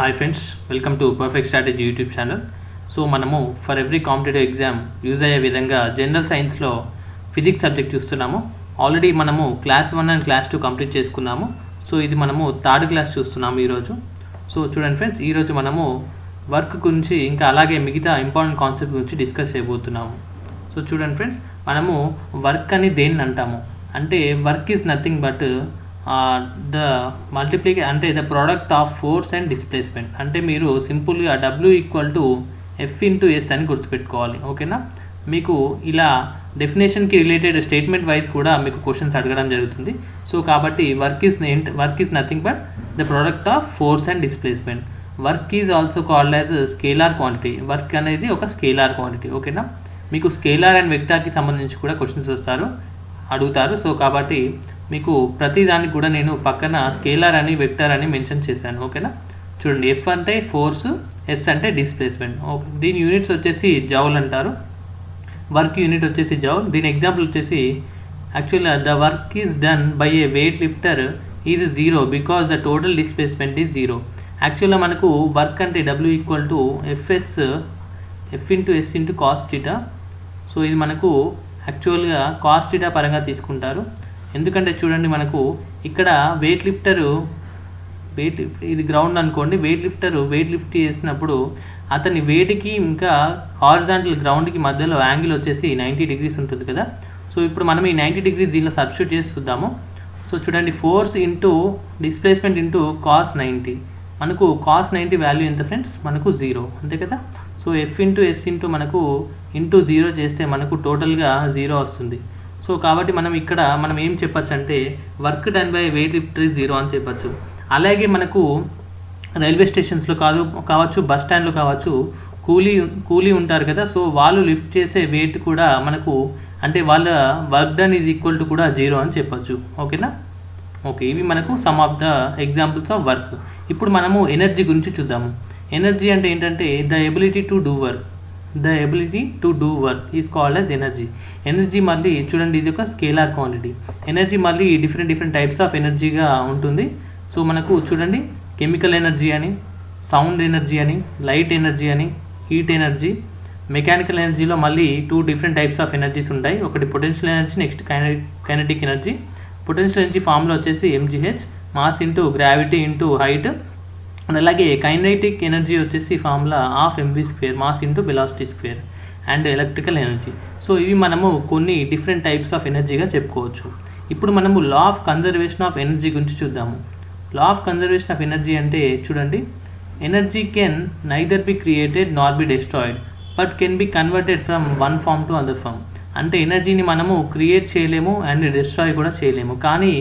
Hi friends, welcome to perfect strategy YouTube channel. So మనము for every competitive exam use అయ్యే విధంగా general సైన్స్లో physics subject చూస్తున్నాము. Already మనము క్లాస్ 1 అండ్ క్లాస్ 2 కంప్లీట్ చేసుకున్నాము. So ఇది మనము థర్డ్ క్లాస్ చూస్తున్నాము ఈరోజు. సో చూడండి ఫ్రెండ్స్, ఈరోజు మనము వర్క్ గురించి ఇంకా అలాగే మిగతా ఇంపార్టెంట్ కాన్సెప్ట్ గురించి డిస్కస్ చేయబోతున్నాము. సో చూడండి ఫ్రెండ్స్, మనము వర్క్ అని దేన్ని అంటాము అంటే work is nothing but the అంటే the product of force and displacement. అంటే మీరు సింపుల్గా W = F/S అని గుర్తుపెట్టుకోవాలి. ఓకేనా, మీకు ఇలా డెఫినేషన్కి రిలేటెడ్ స్టేట్మెంట్ వైజ్ కూడా మీకు క్వశ్చన్స్ అడగడం జరుగుతుంది. సో కాబట్టి work is nothing but the product of force and displacement. Work is also called as scalar quantity. Work అనేది ఒక స్కేలార్ క్వాంటిటీ. ఓకేనా, మీకు స్కేలార్ అండ్ వెక్టార్కి సంబంధించి కూడా క్వశ్చన్స్ అడుగుతారు. సో కాబట్టి మీకు ప్రతి దానికి కూడా నేను పక్కన స్కేలార్ అని వెక్టర్ అని మెన్షన్ చేశాను. ఓకేనా, చూడండి, F అంటే ఫోర్స్, S అంటే డిస్ప్లేస్మెంట్. ఓకే, దీని యూనిట్స్ వచ్చేసి జౌల్ అంటారు. వర్క్ యూనిట్ వచ్చేసి జౌల్. దీని ఎగ్జాంపుల్ వచ్చేసి యాక్చువల్గా the work is done by A weight lifter is 0 because the total displacement is 0. యాక్చువల్గా మనకు వర్క్ అంటే W = F/S cos θ. సో ఇది మనకు యాక్చువల్గా కాస్ θ పరంగా తీసుకుంటారు. ఎందుకంటే చూడండి, మనకు ఇక్కడ వెయిట్ ఇది గ్రౌండ్ అనుకోండి. వెయిట్ లిఫ్ట్ చేసినప్పుడు అతని వెయిట్కి ఇంకా హారిజాంటల్ గ్రౌండ్కి మధ్యలో యాంగిల్ వచ్చేసి 90 degrees ఉంటుంది కదా. సో ఇప్పుడు మనం ఈ 90 degrees దీనిలో సబ్స్టిట్యూట్ చేసి చూద్దాము. సో చూడండి, force into displacement into cos 90. మనకు cos 90 వాల్యూ ఎంత ఫ్రెండ్స్? మనకు 0, అంతే కదా. సో F/S మనకు ఇంటూ 0 చేస్తే మనకు టోటల్గా 0 వస్తుంది. సో కాబట్టి మనం ఏం చెప్పచ్చు అంటే work done by weight lifter is 0 అని చెప్పచ్చు. అలాగే మనకు రైల్వే స్టేషన్స్లో కావచ్చు, బస్ స్టాండ్లో కావచ్చు, కూలీ ఉంటారు కదా. సో వాళ్ళు లిఫ్ట్ చేసే వెయిట్ కూడా మనకు అంటే వాళ్ళ work done is equal to కూడా 0 అని చెప్పచ్చు. ఓకేనా, ఓకే, ఇవి మనకు some of the examples of work. ఇప్పుడు మనము ఎనర్జీ గురించి చూద్దాము. ఎనర్జీ అంటే ఏంటంటే the ability to do work is called as energy. Energy మళ్ళీ చూడండి, ఇది ఒక స్కేలార్ క్వాంటిటీ. ఎనర్జీ మళ్ళీ డిఫరెంట్ టైప్స్ ఆఫ్ ఎనర్జీగా ఉంటుంది. సో మనకు చూడండి, కెమికల్ ఎనర్జీ అని, సౌండ్ ఎనర్జీ అని, లైట్ ఎనర్జీ అని, హీట్ ఎనర్జీ. మెకానికల్ ఎనర్జీలో మళ్ళీ 2 డిఫరెంట్ టైప్స్ ఆఫ్ ఎనర్జీస్ ఉంటాయి. ఒకటి potential energy, next kinetic energy. Potential energy ఫామ్లో వచ్చేసి mgh, mass into gravity into height. And అలాగే కైనెటిక్ ఎనర్జీ వచ్చేసి formula ½ mv², mass into velocity square. And electrical energy. So ఇవి మనము కొన్ని డిఫరెంట్ టైప్స్ ఆఫ్ ఎనర్జీగా చెప్పుకోవచ్చు. ఇప్పుడు మనము law of conservation of energy గురించి చూద్దాము. Law of conservation of energy అంటే చూడండి, energy can neither be created nor be destroyed but can be converted from one form to other form. అంటే ఎనర్జీని మనము క్రియేట్ చేయలేము అండ్ డిస్ట్రాయ్ కూడా చేయలేము, కానీ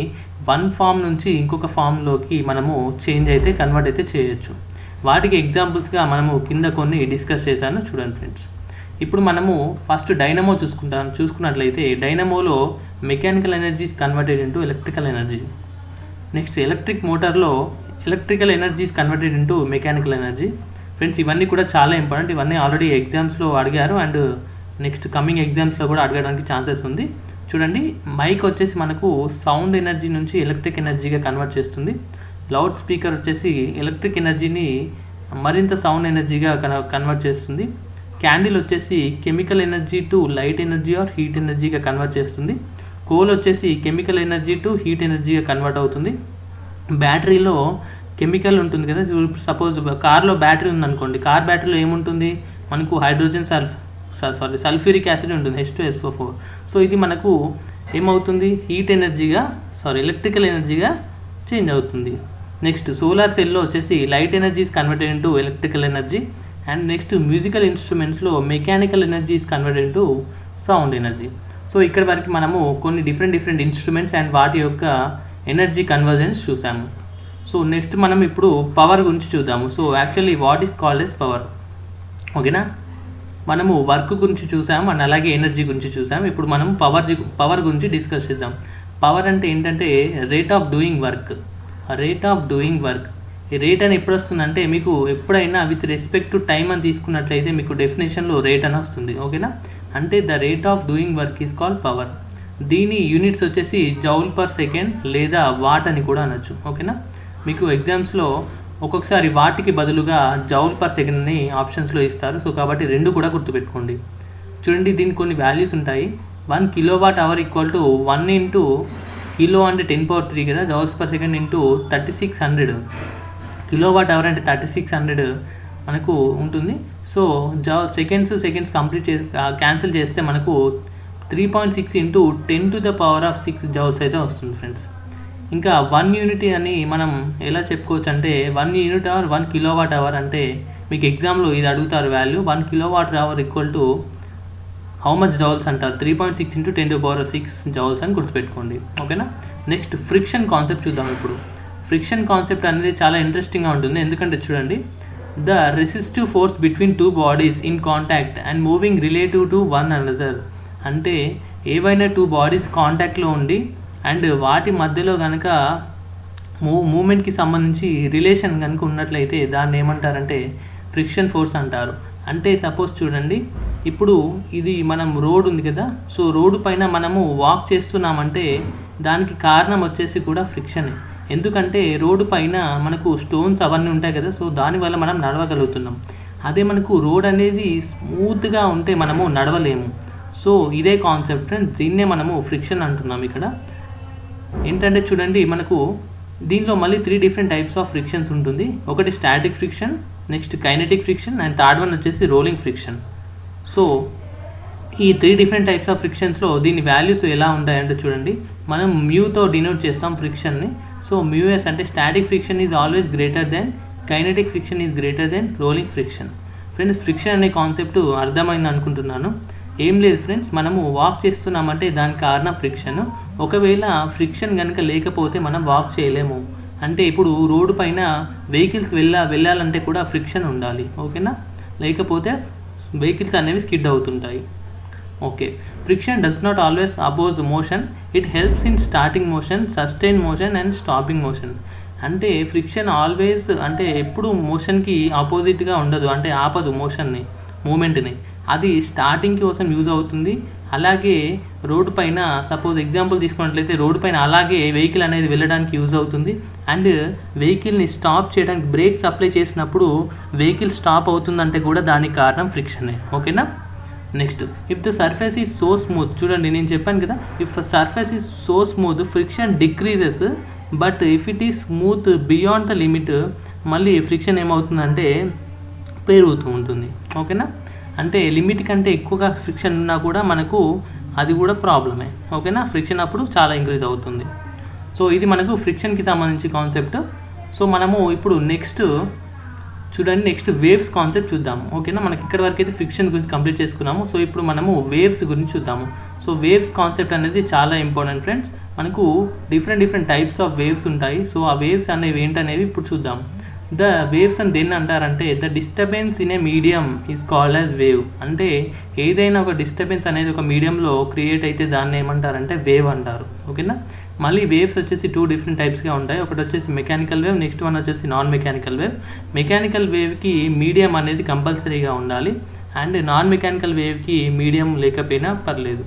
వన్ ఫామ్ నుంచి ఇంకొక ఫామ్లోకి మనము కన్వర్ట్ అయితే చేయొచ్చు. వాటికి ఎగ్జాంపుల్స్గా మనము కింద కొన్ని డిస్కస్ చేశాను, చూడండి ఫ్రెండ్స్. ఇప్పుడు మనము ఫస్ట్ డైనమో చూసుకున్నట్లయితే డైనమోలో mechanical energy converted into electrical energy. Next electric మోటార్లో electrical energy converted into mechanical energy. Friends, ఇవన్నీ కూడా చాలా ఇంపార్టెంట్. ఇవన్నీ ఆల్రెడీ ఎగ్జామ్స్లో అడిగారు అండ్ నెక్స్ట్ కమింగ్ ఎగ్జామ్స్లో కూడా అడగడానికి ఛాన్సెస్ ఉంది. చూడండి, మైక్ వచ్చేసి మనకు సౌండ్ ఎనర్జీ నుంచి ఎలక్ట్రిక్ ఎనర్జీగా కన్వర్ట్ చేస్తుంది. లౌడ్ స్పీకర్ వచ్చేసి ఎలక్ట్రిక్ ఎనర్జీని మరింత సౌండ్ ఎనర్జీగా కన్వర్ట్ చేస్తుంది. క్యాండిల్ వచ్చేసి కెమికల్ ఎనర్జీ టు లైట్ ఎనర్జీ ఆర్ హీట్ ఎనర్జీగా కన్వర్ట్ చేస్తుంది. కోల్ వచ్చేసి కెమికల్ ఎనర్జీ టు హీట్ ఎనర్జీగా కన్వర్ట్ అవుతుంది. బ్యాటరీలో కెమికల్ ఉంటుంది కదా. సపోజ్ కార్లో బ్యాటరీ ఉందనుకోండి, కార్ బ్యాటరీలో ఏముంటుంది? మనకు సల్ఫ్యూరిక్ యాసిడ్ ఉంటుంది, H2SO4. సో ఇది మనకు ఏమవుతుంది? ఎలక్ట్రికల్ ఎనర్జీగా చేంజ్ అవుతుంది. నెక్స్ట్ సోలార్ సెల్లో వచ్చేసి light energy converted into electrical energy. And next musical ఇన్స్ట్రుమెంట్స్లో mechanical energy converted into sound energy. So ఇక్కడ వరకు మనము కొన్ని డిఫరెంట్ ఇన్స్ట్రుమెంట్స్ అండ్ వాటి యొక్క ఎనర్జీ కన్వర్జెన్స్ చూసాము. సో నెక్స్ట్ మనం ఇప్పుడు పవర్ గురించి చూద్దాము. So actually what is called as power. ఓకేనా, మనము వర్క్ గురించి చూసాము అండ్ అలాగే ఎనర్జీ గురించి చూసాము. ఇప్పుడు మనం పవర్ గురించి డిస్కస్ చేద్దాం. పవర్ అంటే ఏంటంటే రేట్ ఆఫ్ డూయింగ్ వర్క్. ఈ రేట్ అని ఎప్పుడు వస్తుందంటే మీకు ఎప్పుడైనా విత్ రెస్పెక్ట్ టు టైం అని తీసుకున్నట్లయితే మీకు డెఫినేషన్లో రేట్ అని వస్తుంది. ఓకేనా, అంటే the rate of doing work is called power. దీని యూనిట్స్ వచ్చేసి జౌల్ పర్ సెకండ్ లేదా వాట్ అని కూడా అనొచ్చు. ఓకేనా, మీకు ఎగ్జామ్స్లో ఒక్కొక్కసారి వాటికి బదులుగా జౌల్ పర్ సెకండ్ని ఆప్షన్స్లో ఇస్తారు. సో కాబట్టి రెండు కూడా గుర్తుపెట్టుకోండి. చూడండి, దీనికి కొన్ని వాల్యూస్ ఉంటాయి. 1 kWh equal to 1 into kilo అంటే 10⁻³ కదా, joules per second into 3600. kWh అంటే 3600 మనకు ఉంటుంది. సో సెకండ్స్ కంప్లీట్ క్యాన్సిల్ చేస్తే మనకు 3.6 ఇంటూ 10⁶ జౌల్స్ అయితే వస్తుంది ఫ్రెండ్స్. ఇంకా 1 యూనిట్ అని మనం ఎలా చెప్పుకోవచ్చు అంటే 1 యూనిట్ అవర్ 1 kWh అంటే మీకు ఎగ్జామ్లో ఇది అడుగుతారు value. 1 kWh equal to how much joules అంటారు, 3.6 ఇంటూ 10⁶ జౌల్స్ అని గుర్తుపెట్టుకోండి. ఓకేనా. నెక్స్ట్ ఫ్రిక్షన్ కాన్సెప్ట్ చూద్దాం. ఇప్పుడు ఫ్రిక్షన్ కాన్సెప్ట్ అనేది చాలా ఇంట్రెస్టింగ్గా ఉంటుంది. ఎందుకంటే చూడండి, the resistive force between two bodies in contact and moving relative to one another. అంటే ఏవైనా టూ బాడీస్ కాంటాక్ట్లో ఉండి అండ్ వాటి మధ్యలో కనుక మూమెంట్కి సంబంధించి రిలేషన్ కనుక ఉన్నట్లయితే దాన్ని ఏమంటారంటే ఫ్రిక్షన్ ఫోర్స్ అంటారు. అంటే సపోజ్ చూడండి, ఇప్పుడు ఇది మనం రోడ్ ఉంది కదా, సో రోడ్డు పైన మనము వాక్ చేస్తున్నామంటే దానికి కారణం వచ్చేసి కూడా ఫ్రిక్షన్. ఎందుకంటే రోడ్డు పైన మనకు స్టోన్స్ అవన్నీ ఉంటాయి కదా, సో దానివల్ల మనం నడవగలుగుతున్నాం. అదే మనకు రోడ్ అనేది స్మూత్గా ఉంటే మనము నడవలేము. సో ఇదే కాన్సెప్ట్ ఫ్రెండ్స్, దీన్నే మనము ఫ్రిక్షన్ అంటున్నాం. ఇక్కడ ఏంటంటే చూడండి, మనకు దీనిలో మళ్ళీ 3 డిఫరెంట్ టైప్స్ ఆఫ్ ఫ్రిక్షన్స్ ఉంటుంది. ఒకటి static friction, next kinetic friction and third one వచ్చేసి రోలింగ్ ఫ్రిక్షన్. సో ఈ 3 డిఫరెంట్ టైప్స్ ఆఫ్ ఫ్రిక్షన్స్లో దీని వాల్యూస్ ఎలా ఉంటాయంటే చూడండి, మనం మ్యూతో డినోట్ చేస్తాం ఫ్రిక్షన్ని. సో మ్యూఎస్ అంటే static friction is always greater than, kinetic friction is greater then rolling friction. Friends, friction అనే కాన్సెప్ట్ అర్థమైంది అనుకుంటున్నాను. ఏం లేదు ఫ్రెండ్స్, మనము వాక్ చేస్తున్నామంటే దానికి కారణం ఫ్రిక్షన్. ఒకవేళ ఫ్రిక్షన్ కనుక లేకపోతే మనం వాక్ చేయలేము. అంటే ఇప్పుడు రోడ్డు పైన వెహికల్స్ వెళ్ళాలంటే కూడా ఫ్రిక్షన్ ఉండాలి. ఓకేనా, లేకపోతే వెహికల్స్ అనేవి స్కిడ్ అవుతుంటాయి. Okay, friction does not always oppose motion, it helps in starting motion, sustain motion and stopping motion. అంటే ఫ్రిక్షన్ ఆల్వేస్ అంటే ఎప్పుడు మోషన్కి ఆపోజిట్గా ఉండదు, అంటే ఆపదు మూమెంట్ని. అది స్టార్టింగ్ కోసం యూజ్ అవుతుంది. అలాగే రోడ్డు పైన సపోజ్ ఎగ్జాంపుల్ తీసుకున్నట్లయితే రోడ్డు పైన అలాగే వెహికల్ అనేది వెళ్ళడానికి యూజ్ అవుతుంది. అండ్ వెహికల్ని స్టాప్ చేయడానికి బ్రేక్స్ అప్లై చేసినప్పుడు వెహికల్ స్టాప్ అవుతుందంటే కూడా దానికి కారణం ఫ్రిక్షనే. ఓకేనా. Next, if the surface is so smooth, చూడండి నేను చెప్పాను కదా, if surface is so smooth friction decreases, but if it is smooth beyond the limit, మళ్ళీ ఫ్రిక్షన్ ఏమవుతుందంటే పెరుగుతూ ఉంటుంది. ఓకేనా. అంటే లిమిట్ కంటే ఎక్కువగా ఫ్రిక్షన్ ఉన్నా కూడా మనకు అది కూడా ప్రాబ్లమే. ఓకేనా, ఫ్రిక్షన్ అప్పుడు చాలా ఇంక్రీజ్ అవుతుంది. సో ఇది మనకు ఫ్రిక్షన్కి సంబంధించి కాన్సెప్ట్. సో మనము ఇప్పుడు నెక్స్ట్ వేవ్స్ కాన్సెప్ట్ చూద్దాము. ఓకేనా, మనకి ఇక్కడ వరకు అయితే ఫ్రిక్షన్ గురించి కంప్లీట్ చేసుకున్నాము. సో ఇప్పుడు మనము వేవ్స్ గురించి చూద్దాము. సో వేవ్స్ కాన్సెప్ట్ అనేది చాలా ఇంపార్టెంట్ ఫ్రెండ్స్. మనకు డిఫరెంట్ టైప్స్ ఆఫ్ వేవ్స్ ఉంటాయి. సో ఆ వేవ్స్ అనేవి ఏంటనేవి ఇప్పుడు చూద్దాం. ద వేవ్స్ అని దేన్ని అంటారంటే, the disturbance in a medium is called as wave. అంటే ఏదైనా ఒక డిస్టర్బెన్స్ అనేది ఒక మీడియంలో క్రియేట్ అయితే దాన్ని ఏమంటారంటే వేవ్ అంటారు. ఓకేనా. మళ్ళీ వేవ్స్ వచ్చేసి 2 డిఫరెంట్ టైప్స్గా ఉంటాయి. ఒకటి వచ్చేసి మెకానికల్ వేవ్, నెక్స్ట్ వన్ వచ్చేసి నాన్ మెకానికల్ వేవ్. మెకానికల్ వేవ్కి మీడియం అనేది కంపల్సరీగా ఉండాలి, అండ్ నాన్ మెకానికల్ వేవ్కి మీడియం లేకపోయినా పర్లేదు.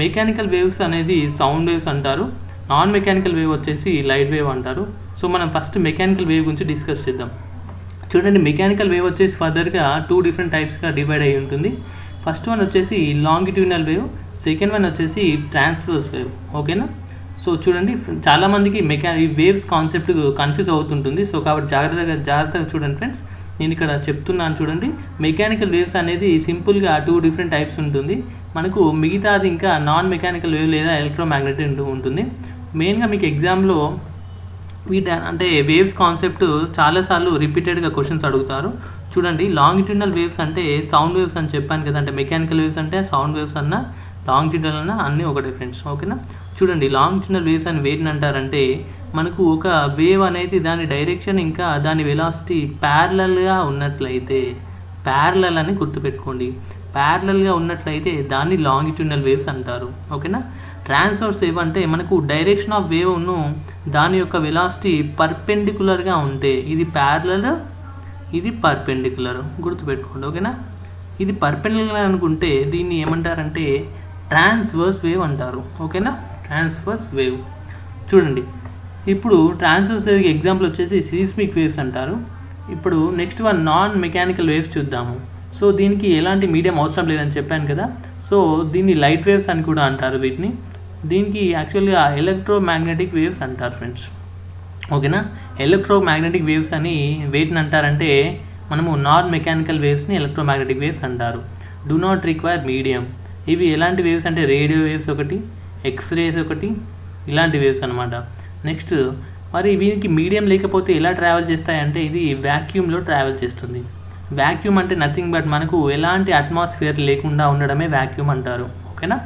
మెకానికల్ వేవ్స్ అనేది సౌండ్ వేవ్స్ అంటారు, నాన్ మెకానికల్ వేవ్ వచ్చేసి లైట్ వేవ్ అంటారు. సో మనం ఫస్ట్ మెకానికల్ వేవ్ గురించి డిస్కస్ చేద్దాం. చూడండి, మెకానికల్ వేవ్ వచ్చేసి ఫర్దర్గా 2 డిఫరెంట్ టైప్స్గా డివైడ్ అయ్యి ఉంటుంది. ఫస్ట్ వన్ వచ్చేసి లాంగిట్యూడినల్ వేవ్, సెకండ్ వన్ వచ్చేసి ట్రాన్స్వర్స్ వేవ్. ఓకేనా. సో చూడండి, చాలామందికి ఈ వేవ్స్ కాన్సెప్ట్ కన్ఫ్యూజ్ అవుతుంటుంది. సో కాబట్టి జాగ్రత్తగా చూడండి ఫ్రెండ్స్, నేను ఇక్కడ చెప్తున్నాను చూడండి. మెకానికల్ వేవ్స్ అనేది సింపుల్గా 2 డిఫరెంట్ టైప్స్ ఉంటుంది. మనకు మిగతాది ఇంకా నాన్ మెకానికల్ వేవ్ లేదా ఎలక్ట్రోమాగ్నెటిక్ ఉంటుంది. మెయిన్గా మీకు ఎగ్జామ్లో అంటే వేవ్స్ కాన్సెప్ట్ చాలాసార్లు రిపీటెడ్గా క్వశ్చన్స్ అడుగుతారు. చూడండి, లాంగిట్యూడినల్ వేవ్స్ అంటే సౌండ్ వేవ్స్ అని చెప్పాను కదా, అంటే మెకానికల్ వేవ్స్ అంటే సౌండ్ వేవ్స్ అన్న లాంగిట్యూడినల్ అన్న అన్నీ ఒకటే ఫ్రెండ్స్. ఓకేనా. చూడండి, లాంగిట్యూడినల్ వేవ్స్ అని వేటిని అంటారంటే, మనకు ఒక వేవ్ అనేది దాని డైరెక్షన్ ఇంకా దాని వెలాసిటీ ప్యారలల్గా ఉన్నట్లయితే, ప్యారలల్ అని గుర్తుపెట్టుకోండి, ప్యారలల్గా ఉన్నట్లయితే దాన్ని లాంగిట్యూడినల్ వేవ్స్ అంటారు. ఓకేనా. ట్రాన్స్వర్స్ వేవ్ అంటే మనకు డైరెక్షన్ ఆఫ్ వేవ్ను దాని యొక్క వెలాసిటీ పర్పెండిక్యులర్గా ఉంటే, ఇది ప్యారలల్, ఇది పర్పెండిక్యులర్ గుర్తుపెట్టుకోండి. ఓకేనా. ఇది పర్పెండిక్యులర్ అనుకుంటే దీన్ని ఏమంటారంటే ట్రాన్స్వర్స్ వేవ్ అంటారు. ఓకేనా, ట్రాన్స్వర్స్ వేవ్. చూడండి, ఇప్పుడు ట్రాన్స్వర్స్ వేవ్కి ఎగ్జాంపుల్ వచ్చేసి సీస్మిక్ వేవ్స్ అంటారు. ఇప్పుడు next one non mechanical waves చూద్దాము. సో దీనికి ఎలాంటి మీడియం అవసరం లేదని చెప్పాను కదా. సో దీన్ని లైట్ వేవ్స్ అని కూడా అంటారు వీటిని. దీనికి యాక్చువల్గా ఎలక్ట్రోమాగ్నెటిక్ వేవ్స్ అంటారు ఫ్రెండ్స్. ఓకేనా, ఎలక్ట్రోమాగ్నెటిక్ వేవ్స్ అని వేటిని అంటారంటే మనము నాన్ మెకానికల్ వేవ్స్ని ఎలక్ట్రోమాగ్నెటిక్ వేవ్స్ అంటారు. Do not require medium. ఇవి ఎలాంటి వేవ్స్ అంటే రేడియో వేవ్స్ ఒకటి, ఎక్స్రేస్ ఒకటి, ఇలాంటి వేవ్స్ అనమాట. నెక్స్ట్ మరి వీనికి మీడియం లేకపోతే ఎలా ట్రావెల్ చేస్తాయంటే ఇది వ్యాక్యూమ్లో ట్రావెల్ చేస్తుంది. వ్యాక్యూమ్ అంటే నథింగ్ బట్ మనకు ఎలాంటి అట్మాస్ఫియర్ లేకుండా ఉండడమే వ్యాక్యూమ్ అంటారు. ఓకేనా.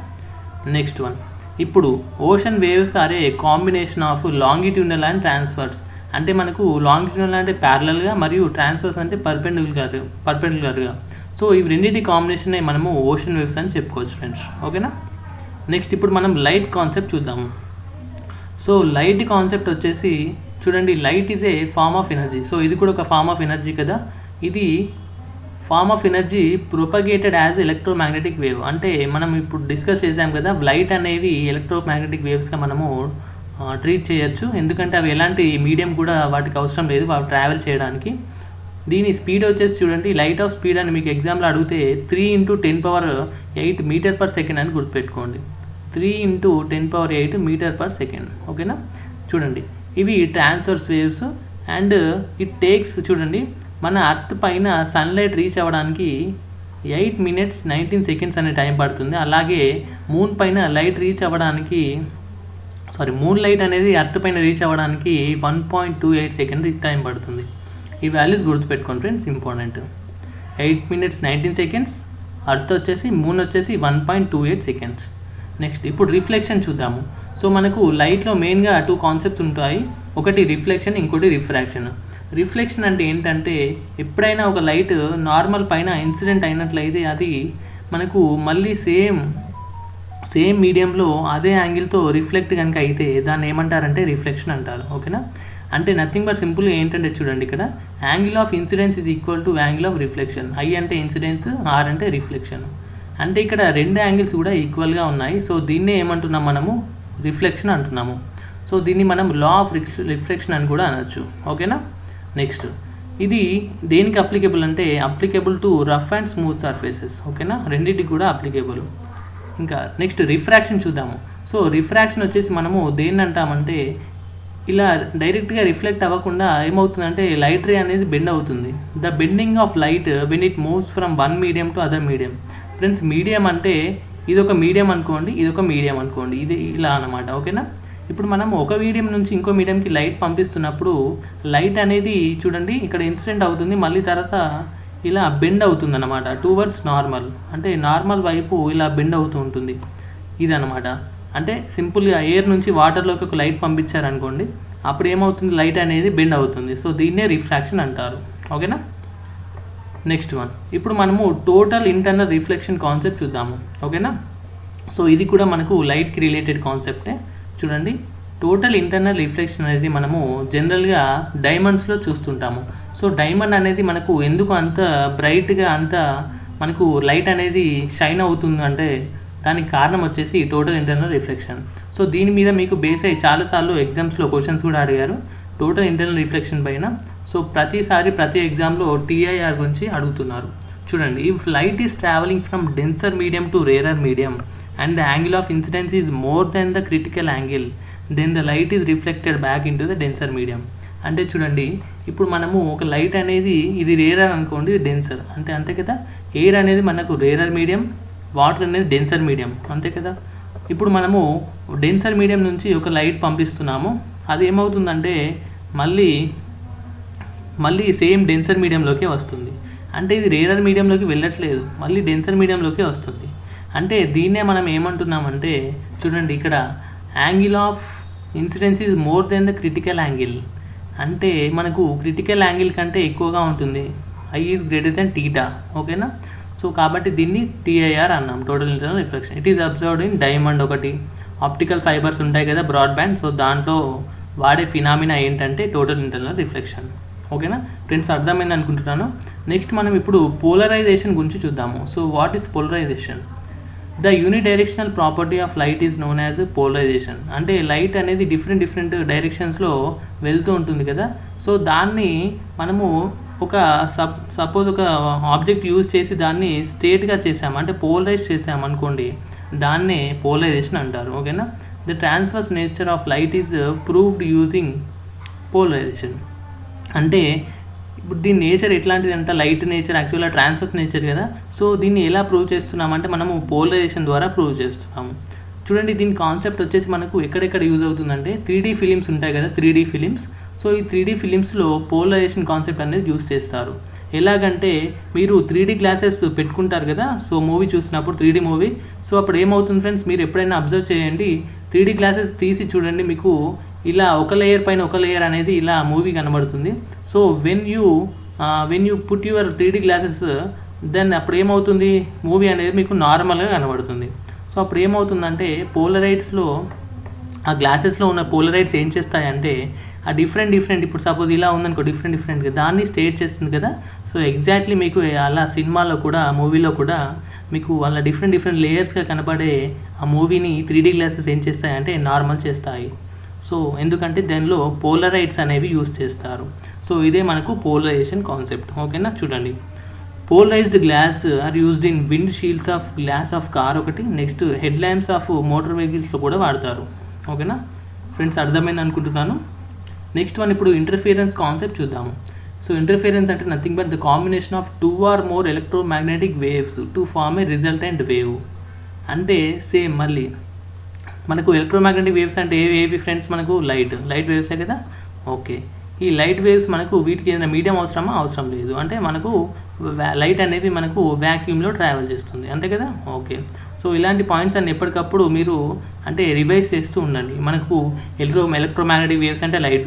నెక్స్ట్ వన్, ఇప్పుడు ocean waves are a combination of longitudinal and transverse. అంటే మనకు లాంగిట్యూడినల్ అంటే ప్యారలల్గా మరియు ట్రాన్స్ఫర్స్ అంటే పర్పెండిక్యులర్గా. సో ఇవి రెండింటి కాంబినేషనే మనము ఓషన్ వేవ్స్ అని చెప్పుకోవచ్చు ఫ్రెండ్స్. ఓకేనా. నెక్స్ట్ ఇప్పుడు మనం లైట్ కాన్సెప్ట్ చూద్దాము. సో లైట్ కాన్సెప్ట్ వచ్చేసి చూడండి, light is a form of energy. So ఇది కూడా ఒక ఫార్మ్ ఆఫ్ ఎనర్జీ కదా. ఇది form of energy propagated as electromagnetic wave. అంటే మనం ఇప్పుడు డిస్కస్ చేసాం కదా, లైట్ అనేవి ఎలక్ట్రోమాగ్నెటిక్ వేవ్స్గా మనము ట్రీట్ చేయొచ్చు. ఎందుకంటే అవి ఎలాంటి మీడియం కూడా వాటికి అవసరం లేదు అవి ట్రావెల్ చేయడానికి. దీని స్పీడ్ వచ్చేసి చూడండి, లైట్ ఆఫ్ స్పీడ్ అని మీకు ఎగ్జామ్లో అడిగితే 3 × 10⁸ మీటర్/సెకండ్ అని గుర్తుపెట్టుకోండి. 3 × 10⁸ మీటర్/సెకండ్. ఓకేనా. చూడండి ఇవి transverse waves and it takes చూడండి మన అర్త్ పైన సన్లైట్ రీచ్ అవ్వడానికి 8 minutes 19 seconds అనే టైం పడుతుంది. అలాగే మూన్ పైన లైట్ రీచ్ అవ్వడానికి మూన్ లైట్ అనేది అర్త్ పైన రీచ్ అవ్వడానికి 1.28 seconds టైం పడుతుంది. ఈ వాల్యూస్ గుర్తుపెట్టుకోండి friends, important. 8 minutes 19 seconds earth వచ్చేసి, మూన్ వచ్చేసి 1.28 seconds. నెక్స్ట్ ఇప్పుడు రిఫ్లెక్షన్ చూద్దాము. సో మనకు లైట్లో మెయిన్గా 2 కాన్సెప్ట్స్ ఉంటాయి. ఒకటి రిఫ్లెక్షన్, ఇంకోటి రిఫ్రాక్షన్. రిఫ్లెక్షన్ అంటే ఏంటంటే ఎప్పుడైనా ఒక లైట్ నార్మల్ పైన ఇన్సిడెంట్ అయినట్లయితే అది మనకు మళ్ళీ సేమ్ మీడియంలో అదే యాంగిల్తో రిఫ్లెక్ట్ కనుక అయితే దాన్ని ఏమంటారంటే రిఫ్లెక్షన్ అంటారు. ఓకేనా. అంటే నథింగ్ బట్ సింపుల్గా ఏంటంటే చూడండి, ఇక్కడ angle of incidence is equal to angle of reflection. I అంటే ఇన్సిడెన్స్, ఆర్ అంటే రిఫ్లెక్షన్. అంటే ఇక్కడ రెండు యాంగిల్స్ కూడా ఈక్వల్గా ఉన్నాయి. సో దీన్నే ఏమంటున్నాం మనము, రిఫ్లెక్షన్ అంటున్నాము. సో దీన్ని మనం లా ఆఫ్ రిఫ్లెక్షన్ అని కూడా అనొచ్చు. ఓకేనా. నెక్స్ట్ ఇది దేనికి అప్లికేబుల్ అంటే applicable to rough and smooth surfaces. ఓకేనా, రెండింటికి కూడా అప్లికేబుల్. ఇంకా నెక్స్ట్ రిఫ్రాక్షన్ చూద్దాము. సో రిఫ్రాక్షన్ వచ్చేసి మనము దేన్ని అంటామంటే ఇలా డైరెక్ట్గా రిఫ్లెక్ట్ అవ్వకుండా ఏమవుతుందంటే లైట్ రే అనేది బెండ్ అవుతుంది. The bending of light when it moves from one medium to other medium. Friends medium అంటే ఇదొక మీడియం అనుకోండి, ఇదొక మీడియం అనుకోండి, ఇది ఇలా అన్నమాట. ఓకేనా. ఇప్పుడు మనం ఒక మీడియం నుంచి ఇంకో మీడియంకి లైట్ పంపిస్తున్నప్పుడు లైట్ అనేది చూడండి ఇక్కడ ఇన్సిడెంట్ అవుతుంది, మళ్ళీ తర్వాత ఇలా బెండ్ అవుతుంది అన్నమాట టువర్డ్స్ నార్మల్. అంటే నార్మల్ వైపు ఇలా బెండ్ అవుతూ ఉంటుంది, ఇదన్నమాట. అంటే సింపుల్గా ఎయిర్ నుంచి వాటర్లోకి ఒక లైట్ పంపించారనుకోండి, అప్పుడు ఏమవుతుంది, లైట్ అనేది బెండ్ అవుతుంది. సో దీన్నే రిఫ్రాక్షన్ అంటారు. ఓకేనా. నెక్స్ట్ వన్, ఇప్పుడు మనము టోటల్ ఇంటర్నల్ రిఫ్లెక్షన్ కాన్సెప్ట్ చూద్దాము. ఓకేనా. సో ఇది కూడా మనకు లైట్కి రిలేటెడ్ కాన్సెప్టే. చూడండి, టోటల్ ఇంటర్నల్ రిఫ్లెక్షన్ అనేది మనము జనరల్గా డైమండ్స్లో చూస్తుంటాము. సో డైమండ్ అనేది మనకు ఎందుకు అంత బ్రైట్గా అంత మనకు లైట్ అనేది షైన్ అవుతుంది అంటే దానికి కారణం వచ్చేసి టోటల్ ఇంటర్నల్ రిఫ్లెక్షన్. సో దీని మీద మీకు బేస్ అయ్యి చాలాసార్లు ఎగ్జామ్స్లో క్వశ్చన్స్ కూడా అడిగారు టోటల్ ఇంటర్నల్ రిఫ్లెక్షన్ పైన. సో ప్రతి ఎగ్జామ్లో టీఐఆర్ గురించి అడుగుతున్నారు. చూడండి, if light is travelling from denser medium to rarer medium and the angle of incidence is more than the critical angle, then the light is reflected back into the denser medium. అంటే చూడండి, ఇప్పుడు మనము ఒక light అనేది ఇది rarer అనుకోండి, ఇది denser, అంటే అంతే కదా. ఎయిర్ అనేది మనకు రేరర్ మీడియం, వాటర్ అనేది డెన్సర్ మీడియం, అంతే కదా. ఇప్పుడు మనము డెన్సర్ మీడియం నుంచి ఒక లైట్ పంపిస్తున్నాము, అది ఏమవుతుందంటే మళ్ళీ సేమ్ డెన్సర్ మీడియంలోకే వస్తుంది. అంటే ఇది రేరర్ మీడియంలోకి వెళ్ళట్లేదు, మళ్ళీ డెన్సర్ మీడియంలోకే వస్తుంది. అంటే దీన్నే మనం ఏమంటున్నామంటే చూడండి, ఇక్కడ angle of incidence is more than the critical angle. అంటే మనకు క్రిటికల్ యాంగిల్ కంటే ఎక్కువగా ఉంటుంది, i is greater than theta. ఓకేనా. సో కాబట్టి దీన్ని టీఐఆర్ అన్నాం, total internal reflection. It is observed in diamond. ఒకటి ఆప్టికల్ ఫైబర్స్ ఉంటాయి కదా, బ్రాడ్బ్యాండ్. సో దాంట్లో వాడే ఫినామినా ఏంటంటే టోటల్ ఇంటర్నల్ రిఫ్లెక్షన్. ఓకేనా ఫ్రెండ్స్, అర్థమైంది అనుకుంటున్నాను. నెక్స్ట్ మనం ఇప్పుడు పోలరైజేషన్ గురించి చూద్దాము. So what is polarization? The unidirectional property of light is known as polarization. అంటే లైట్ అనేది డిఫరెంట్ డైరెక్షన్స్లో వెళ్తూ ఉంటుంది కదా, సో దాన్ని మనము ఒక సపోజ్ ఒక ఆబ్జెక్ట్ యూజ్ చేసి దాన్ని స్ట్రేట్గా చేసాము అంటే పోలరైజ్ చేసాము అనుకోండి, దాన్నే పోలరైజేషన్ అంటారు. ఓకేనా. The transverse nature of light is proved using polarization. అంటే ఇప్పుడు దీని నేచర్ ఎట్లాంటిది అంటే లైట్ నేచర్ యాక్చువల్గా ట్రాన్స్వర్స్ నేచర్ కదా, సో దీన్ని ఎలా ప్రూవ్ చేస్తున్నామంటే మనము పోలరైజేషన్ ద్వారా ప్రూవ్ చేస్తున్నాము. చూడండి దీని కాన్సెప్ట్ వచ్చేసి మనకు ఎక్కడెక్కడ యూజ్ అవుతుందంటే 3D ఫిలిమ్స్ ఉంటాయి కదా, 3D ఫిలిమ్స్. సో ఈ 3D ఫిలిమ్స్లో పోలరైజేషన్ కాన్సెప్ట్ అనేది యూజ్ చేస్తారు. ఎలాగంటే మీరు 3D గ్లాసెస్ పెట్టుకుంటారు కదా, సో మూవీ చూసినప్పుడు 3D మూవీ, సో అప్పుడు ఏమవుతుంది ఫ్రెండ్స్, మీరు ఎప్పుడైనా అబ్జర్వ్ చేయండి, 3D గ్లాసెస్ తీసి చూడండి, మీకు ఇలా ఒక లేయర్ పైన ఒక లేయర్ అనేది ఇలా మూవీ కనబడుతుంది. So when you put your 3D glasses then అప్పుడు ఏమవుతుంది, మూవీ అనేది మీకు నార్మల్గా కనబడుతుంది. సో అప్పుడు ఏమవుతుందంటే పోలరైడ్స్లో ఆ గ్లాసెస్లో ఉన్న పోలరైడ్స్ ఏం చేస్తాయంటే ఆ డిఫరెంట్ ఇప్పుడు సపోజ్ ఇలా ఉందనుకో డిఫరెంట్గా దాన్ని స్టేట్ చేస్తుంది కదా. సో ఎగ్జాక్ట్లీ మీకు అలా సినిమాలో కూడా మూవీలో కూడా మీకు అలా డిఫరెంట్ లేయర్స్గా కనబడే ఆ మూవీని 3D గ్లాసెస్ ఏం చేస్తాయంటే నార్మల్ చేస్తాయి. సో ఎందుకంటే దానిలో పోలరైడ్స్ అనేవి యూజ్ చేస్తారు. సో ఇదే మనకు పోలరైజేషన్ కాన్సెప్ట్. ఓకేనా. చూడండి polarized glass are used in windshields of glass of car ఒకటి, next headlamps of motor వెహికల్స్లో కూడా వాడతారు. ఓకేనా ఫ్రెండ్స్, అర్థమైంది అనుకుంటున్నాను. నెక్స్ట్ వన్ ఇప్పుడు ఇంటర్ఫియరెన్స్ కాన్సెప్ట్ చూద్దాము. సో ఇంటర్ఫియరెన్స్ అంటే nothing but the combination of 2 or more electromagnetic waves to form a resultant wave. అంటే సేమ్ మళ్ళీ మనకు ఎలక్ట్రోమాగ్నెటిక్ వేవ్స్ అంటే ఏవి ఫ్రెండ్స్, మనకు లైట్ వేవ్సే కదా. ఓకే, ఈ లైట్ వేవ్స్ మనకు వీటికి ఏదైనా మీడియం అవసరం లేదు. అంటే మనకు లైట్ అనేది మనకు వ్యాక్యూమ్లో ట్రావెల్ చేస్తుంది, అంతే కదా. ఓకే, సో ఇలాంటి పాయింట్స్ అన్ని ఎప్పటికప్పుడు మీరు అంటే రివైజ్ చేస్తూ ఉండండి. మనకు ఎలక్ట్రోమాగ్నెటిక్ వేవ్స్ అంటే లైట్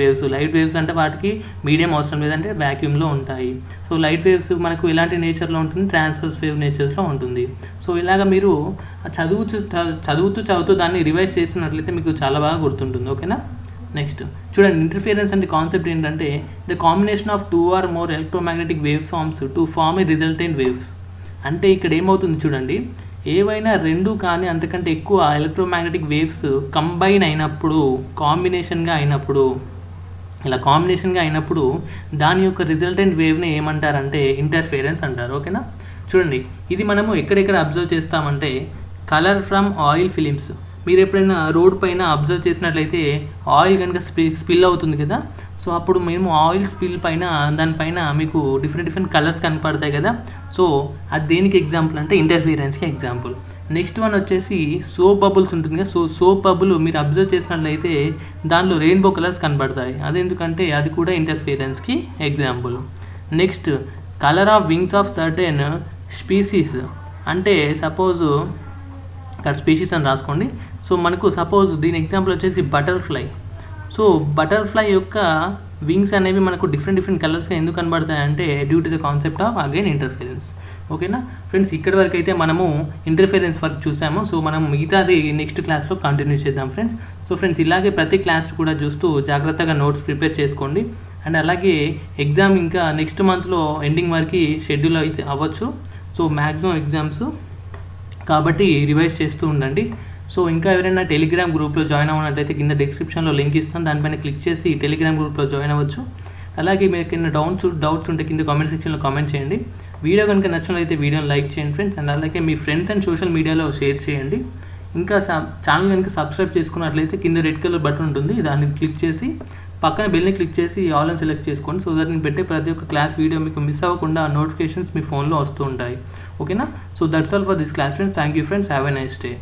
వేవ్స్ అంటే వాటికి మీడియం అవసరం లేదంటే వ్యాక్యూమ్లో ఉంటాయి. సో లైట్ వేవ్స్ మనకు ఇలాంటి నేచర్లో ఉంటుంది, ట్రాన్స్వర్స్ వేవ్ నేచర్స్లో ఉంటుంది. సో ఇలాగ మీరు చదువుతూ దాన్ని రివైజ్ చేస్తున్నట్లయితే మీకు చాలా బాగా గుర్తుంటుంది. ఓకేనా. నెక్స్ట్ చూడండి, ఇంటర్ఫియరెన్స్ అంటే కాన్సెప్ట్ ఏంటంటే the combination of 2 or more electromagnetic wave forms to form a resultant waves. అంటే ఇక్కడ ఏమవుతుంది చూడండి, ఏవైనా 2 కానీ అంతకంటే ఎక్కువ ఎలక్ట్రోమాగ్నెటిక్ వేవ్స్ కంబైన్ అయినప్పుడు, కాంబినేషన్గా అయినప్పుడు దాని యొక్క రిజల్టెంట్ వేవ్ని ఏమంటారంటే ఇంటర్ఫియరెన్స్ అంటారు. ఓకేనా. చూడండి ఇది మనము ఎక్కడెక్కడ అబ్జర్వ్ చేస్తామంటే కలర్ ఫ్రమ్ ఆయిల్ ఫిలిమ్స్. మీరు ఎప్పుడైనా రోడ్ పైన అబ్జర్వ్ చేసినట్లయితే ఆయిల్ కనుక స్పిల్ అవుతుంది కదా, సో అప్పుడు మేము ఆయిల్ స్పిల్ పైన దానిపైన మీకు డిఫరెంట్ కలర్స్ కనపడతాయి కదా. సో అది దేనికి ఎగ్జాంపుల్ అంటే ఇంటర్ఫియరెన్స్కి ఎగ్జాంపుల్. నెక్స్ట్ వన్ వచ్చేసి సోప్ బబుల్స్ ఉంటుంది కదా. సో సోప్ బబుల్ మీరు అబ్జర్వ్ చేసినట్లయితే దానిలో రెయిన్బో కలర్స్ కనబడతాయి, అదెందుకంటే అది కూడా ఇంటర్ఫియరెన్స్కి example. Next colour of wings of certain species. అంటే సపోజ్ ఇక్కడ స్పీషీస్ అని రాసుకోండి. సో మనకు సపోజ్ దీని ఎగ్జాంపుల్ వచ్చేసి బటర్ఫ్లై. సో బటర్ఫ్లై యొక్క వింగ్స్ అనేవి మనకు డిఫరెంట్ కలర్స్గా ఎందుకు కనబడతాయి అంటే due to the concept of again interference. ఓకేనా ఫ్రెండ్స్, ఇక్కడి వరకు అయితే మనము ఇంటర్ఫియరెన్స్ వర్క్ చూసాము. సో మనం మిగతాది నెక్స్ట్ క్లాస్లో కంటిన్యూ చేద్దాం ఫ్రెండ్స్. సో ఫ్రెండ్స్ ఇలాగే ప్రతి క్లాస్ కూడా చూస్తూ జాగ్రత్తగా నోట్స్ ప్రిపేర్ చేసుకోండి. అండ్ అలాగే ఎగ్జామ్ ఇంకా నెక్స్ట్ మంత్లో ఎండింగ్ వరకు షెడ్యూల్ అయితే అవ్వచ్చు. సో మ్యాక్సిమం ఎగ్జామ్స్ కాబట్టి రివైజ్ చేస్తూ ఉండండి. సో ఇంకా ఎవరైనా టెలిగ్రామ్ గ్రూప్లో జాయిన్ అవ్వనట్లయితే కింద డిస్క్రిప్షన్లో లింక్ ఇస్తాను, దానిపైన క్లిక్ చేసి టెలిగ్రామ్ గ్రూప్లో జాయిన్ అవ్వచ్చు. అలాగే మీకు ఏమైనా డౌట్స్ ఉంటే కింద కామెంట్ సెక్షన్లో కామెంట్ చేయండి. వీడియో కనుక నచ్చినట్లయితే వీడియోని లైక్ చేయండి ఫ్రెండ్స్. అండ్ అలాగే మీ ఫ్రెండ్స్ అండ్ సోషల్ మీడియాలో షేర్ చేయండి. ఇంకా ఛానల్ కనుక సబ్స్క్రైబ్ చేసుకున్నట్లయితే కింద రెడ్ కలర్ బటన్ ఉంటుంది, దాన్ని క్లిక్ చేసి పక్కన బెల్ని క్లిక్ చేసి ఆల్ అని సెలెక్ట్ చేసుకోండి. సో దట్ నేను పెట్టే ప్రతి ఒక్క క్లాస్ వీడియో మీకు మిస్ అవ్వకుండా నోటిఫికేషన్స్ మీ ఫోన్లో వస్తూ ఉంటాయి. ఓకేనా. So that's all for this class friends. Thank you friends. Have a nice day.